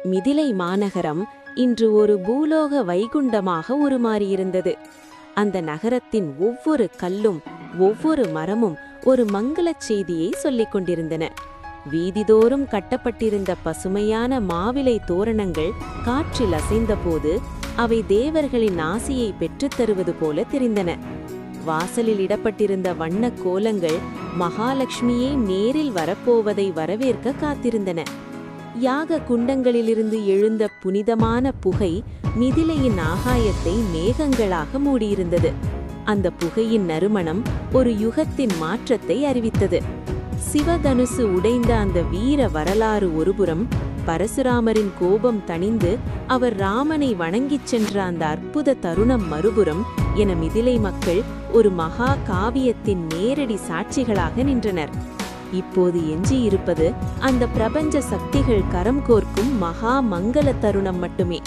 மிதிலை மாநகரம் இன்று ஒரு பூலோக வைகுண்டமாக உருமாறியிருந்தது. அந்த நகரத்தின் ஒவ்வொரு கல்லும் ஒவ்வொரு மரமும் ஒரு மங்களச் செய்தியை சொல்லிக் கொண்டிருந்தன. வீதிதோறும் கட்டப்பட்டிருந்த பசுமையான மாவிலை தோரணங்கள் காற்றில் அசைந்தபோது அவை தேவர்களின் ஆசியை பெற்றுத்தருவது போல தெரிந்தன. வாசலில் இடப்பட்டிருந்த வண்ணக் கோலங்கள் மகாலட்சுமியே நேரில் வரப்போவதை வரவேற்க காத்திருந்தன. யாக குண்டங்களிலிருந்து எழுந்த புனிதமான புகை மிதிலையின் ஆகாயத்தை மேகங்களாக மூடியிருந்தது. அந்த புகையின் நறுமணம் ஒரு யுகத்தின் மாற்றத்தை அறிவித்தது. சிவதனுசு உடைந்த அந்த வீர வரலாறு ஒருபுறம், பரசுராமரின் கோபம் தணிந்து அவர் ராமனை வணங்கிச் சென்ற அந்த அற்புத தருணம் மறுபுறம் என மிதிலை மக்கள் ஒரு மகா காவியத்தின் நேரடி சாட்சிகளாக நின்றனர். இப்போது எஞ்சியிருப்பது அந்த பிரபஞ்ச சக்திகள் கரம் கோர்க்கும் மகா மங்கள தருணம் மட்டுமே.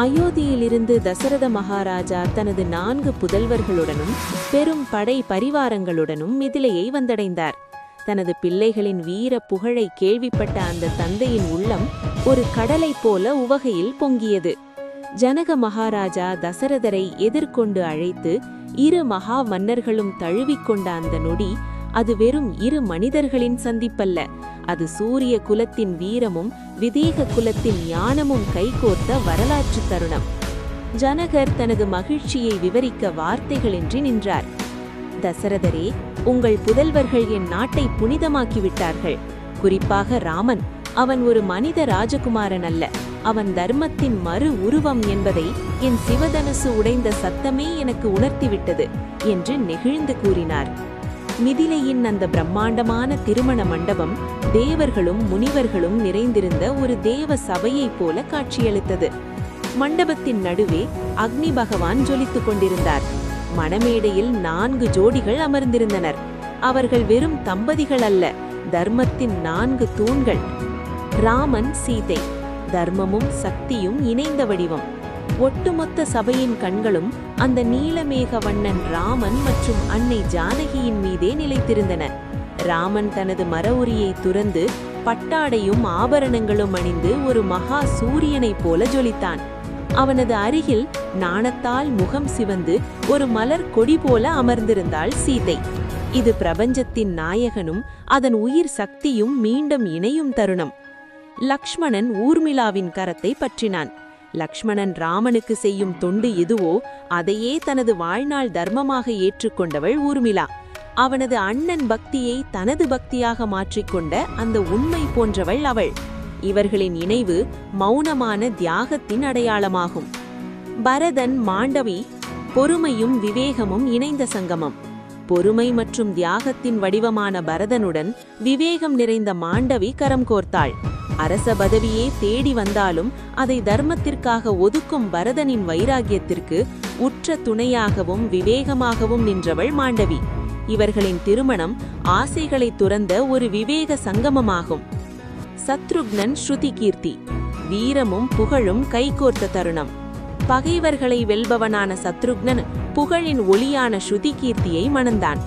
அயோத்தியிலிருந்து தசரத மகாராஜா தனது 4 புதல்வர்களுடனும் பெரும் படை பரிவாரங்களுடனும் மிதிலையை வந்தடைந்தார். தனது பிள்ளைகளின் வீர புகழை கேள்விப்பட்ட அந்த தந்தையின் உள்ளம் ஒரு கடலை போல உவகையில் பொங்கியது. ஜனக மகாராஜா தசரதரை எதிர்கொண்டு அழைத்து 2 மகா மன்னர்களும் தழுவிக்கொண்ட அந்த நொடி, அது வெறும் 2 மனிதர்களின் சந்திப்பல்ல, அது சூரிய குலத்தின் வீரமும் விதேக குலத்தின் ஞானமும் கைகோர்த்த வரலாற்று தருணம். ஜனகர் தனது மகிழ்ச்சியை விவரிக்க வார்த்தைகளின்றி நின்றார். தசரதரே, உங்கள் புதல்வர்கள் என் நாட்டை புனிதமாக்கிவிட்டார்கள். குறிப்பாக ராமன். அவன் ஒரு மனித ராஜகுமாரன் அல்ல, அவன் தர்மத்தின் மறு உருவம் என்பதை என் சிவதனுசு உடைந்த சத்தமே எனக்கு உணர்த்திவிட்டது என்று நெகிழ்ந்து கூறினார். மிதிலையின் அந்த பிரம்மாண்டமான திருமண மண்டபம் தேவர்களும் முனிவர்களும் நிறைந்திருந்த ஒரு தேவ சபையைப் போல காட்சியளித்தது. மண்டபத்தின் நடுவே அக்னி பகவான் ஜொலித்துக் கொண்டிருந்தார். மணமேடையில் 4 ஜோடிகள் அமர்ந்திருந்தனர். அவர்கள் வெறும் தம்பதிகள் அல்ல, தர்மத்தின் 4 தூண்கள். ராமன், சீதை, தர்மமும் சக்தியும் இணைந்த வடிவம். ஒட்டுமொத்த சபையின் கண்களும் அந்த நீலமேக வண்ணன் ராமன் மற்றும் அன்னை ஜானகியின் மீதே நிலைத்திருந்தன. ராமன் தனது மரவுரியை துறந்து பட்டாடையும் ஆபரணங்களும் அணிந்து ஒரு மகா சூரியனைப் போல ஜொலித்தான். அவனது அருகில் நாணத்தால் முகம் சிவந்து ஒரு மலர் கொடி போல அமர்ந்திருந்தாள் சீதை. இது பிரபஞ்சத்தின் நாயகனும் அதன் உயிர் சக்தியும் மீண்டும் இணையும் தருணம். லக்ஷ்மணன் ஊர்மிளாவின் கரத்தை பற்றினான். லக்ஷ்மணன் ராமனுக்கு செய்யும் தொண்டு எதுவோ அதையே தனது வாழ்நாள் தர்மமாக ஏற்றுக்கொண்டவள் ஊர்மிளா. அவனது அண்ணன் பக்தியை தனது பக்தியாக மாற்றிக்கொண்ட அந்த உண்மை போன்றவள் அவள். இவர்களின் இணைவு மௌனமான தியாகத்தின் அடையாளமாகும். பரதன், மாண்டவி, பொறுமையும் விவேகமும் இணைந்த சங்கமம். பொறுமை மற்றும் தியாகத்தின் வடிவமான பரதனுடன் விவேகம் நிறைந்த மாண்டவி கரம் கோர்த்தாள். அரச பதவியே தேடி வந்தாலும் அதை தர்மத்திற்காக ஒதுக்கும் பரதனின் வைராகியத்திற்கு உற்ற துணையாகவும் விவேகமாகவும் நின்றவள் மாண்டவி. இவர்களின் திருமணம் ஆசைகளை துறந்த ஒரு விவேக சங்கமமாகும். சத்ருக்னன், ஸ்ருதி கீர்த்தி, வீரமும் புகழும் கைகோர்த்த தருணம். பகைவர்களை வெல்பவனான சத்ருக்னன் புகழின் ஒளியான ஸ்ருதி கீர்த்தியை மணந்தான்.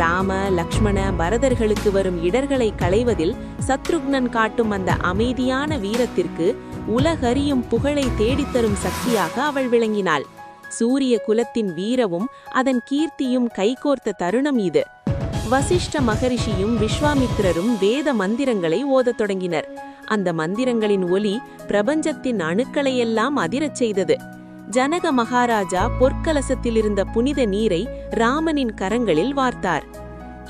ராம, லக்ஷ்மண, பரதர்களுக்கு வரும் இடர்களை களைவதில் சத்ருக்னன் காட்டும் அந்த அமைதியான வீரத்திற்கு உலகறியும் புகழை தேடித்தரும் சக்தியாக அவள் விளங்கினாள். சூரிய குலத்தின் வீரமும் அதன் கீர்த்தியும் கைகோர்த்த தருணம் இது. வசிஷ்ட மகரிஷியும் விஸ்வாமித்திரரும் வேத மந்திரங்களை ஓதத் தொடங்கினர். அந்த மந்திரங்களின் ஒலி பிரபஞ்சத்தின் அணுக்களையெல்லாம் அதிரச் செய்தது. ஜனக மகாராஜா பொற்கலசத்திலிருந்த புனித நீரை ராமனின் கரங்களில் வார்த்தார்.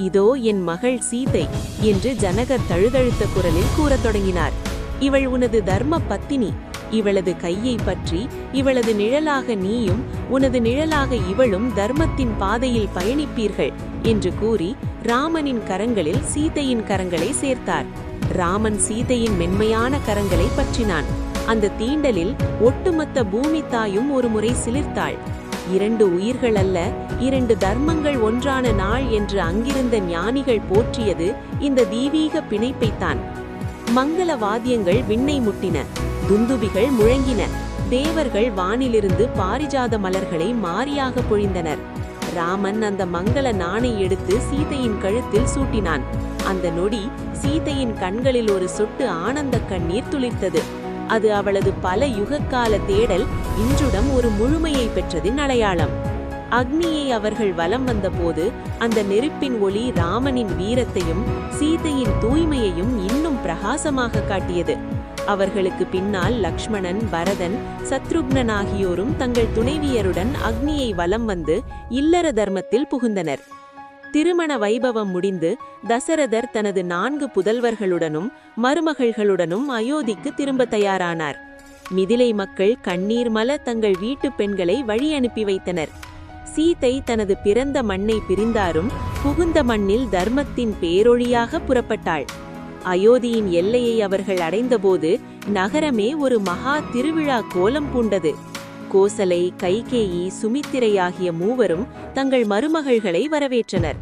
இதோ என் மகள் சீதை என்று ஜனகர் தழுதழுத்த குரலில் கூறத் தொடங்கினார். இவள் உனது தர்ம பத்தினி. இவளது கையை பற்றி இவளது நிழலாக நீயும் உனது நிழலாக இவளும் தர்மத்தின் பாதையில் பயணிப்பீர்கள் என்று கூறி ராமனின் கரங்களில் சீதையின் கரங்களை சேர்த்தார். ராமன் சீதையின் மென்மையான கரங்களை பற்றினான். அந்த தீண்டலில் ஒட்டுமொத்த பூமி தாயும் ஒரு முறை சிலிர்த்தாள். 2 உயிர்கள் அல்ல, 2 தர்மங்கள் ஒன்றான நாள் என்று அங்கிருந்த ஞானிகள் போற்றியது இந்த தெய்வீக பிணைப்பைத்தான். மங்கள வாத்தியங்கள் விண்ணை முட்டின, துந்துபிகள் முழங்கின. தேவர்கள் வானிலிருந்து பாரிஜாத மலர்களை மாரியாக பொழிந்தனர். ராமன் அந்த மங்கள நாணை எடுத்து சீதையின் கழுத்தில் சூட்டினான். அந்த நொடி சீதையின் கண்களில் ஒரு சொட்டு ஆனந்த கண்ணீர் துளிர்த்தது. அது அவளது பல யுகக்கால தேடல் இன்றுடன் ஒரு முழுமையை பெற்றதின் அடையாளம். அக்னியை அவர்கள் வலம் வந்தபோது அந்த நெருப்பின் ஒளி ராமனின் வீரத்தையும் சீதையின் தூய்மையையும் இன்னும் பிரகாசமாக காட்டியது. அவர்களுக்கு பின்னால் லக்ஷ்மணன், பரதன், சத்ருக்னன் ஆகியோரும் தங்கள் துணைவியருடன் அக்னியை வலம் வந்து இல்லற தர்மத்தில் புகுந்தனர். திருமண வைபவம் முடிந்து தசரதர் தனது 4 புதல்வர்களுடனும் மருமகள்களுடனும் அயோத்திக்கு திரும்ப தயாரானார். மிதிலை மக்கள் கண்ணீர் மல தங்கள் வீட்டு பெண்களை வழி அனுப்பி வைத்தனர். சீதை தனது பிறந்த மண்ணை பிரிந்தாரும் புகுந்த மண்ணில் தர்மத்தின் பேரொழியாக புறப்பட்டாள். அயோத்தியின் எல்லையை அவர்கள் அடைந்தபோது நகரமே ஒரு மகா திருவிழா கோலம் பூண்டது. கோசலை, கைகேயி, சுமித்திரை ஆகிய மூவரும் தங்கள் மருமகள்களை வரவேற்றனர்.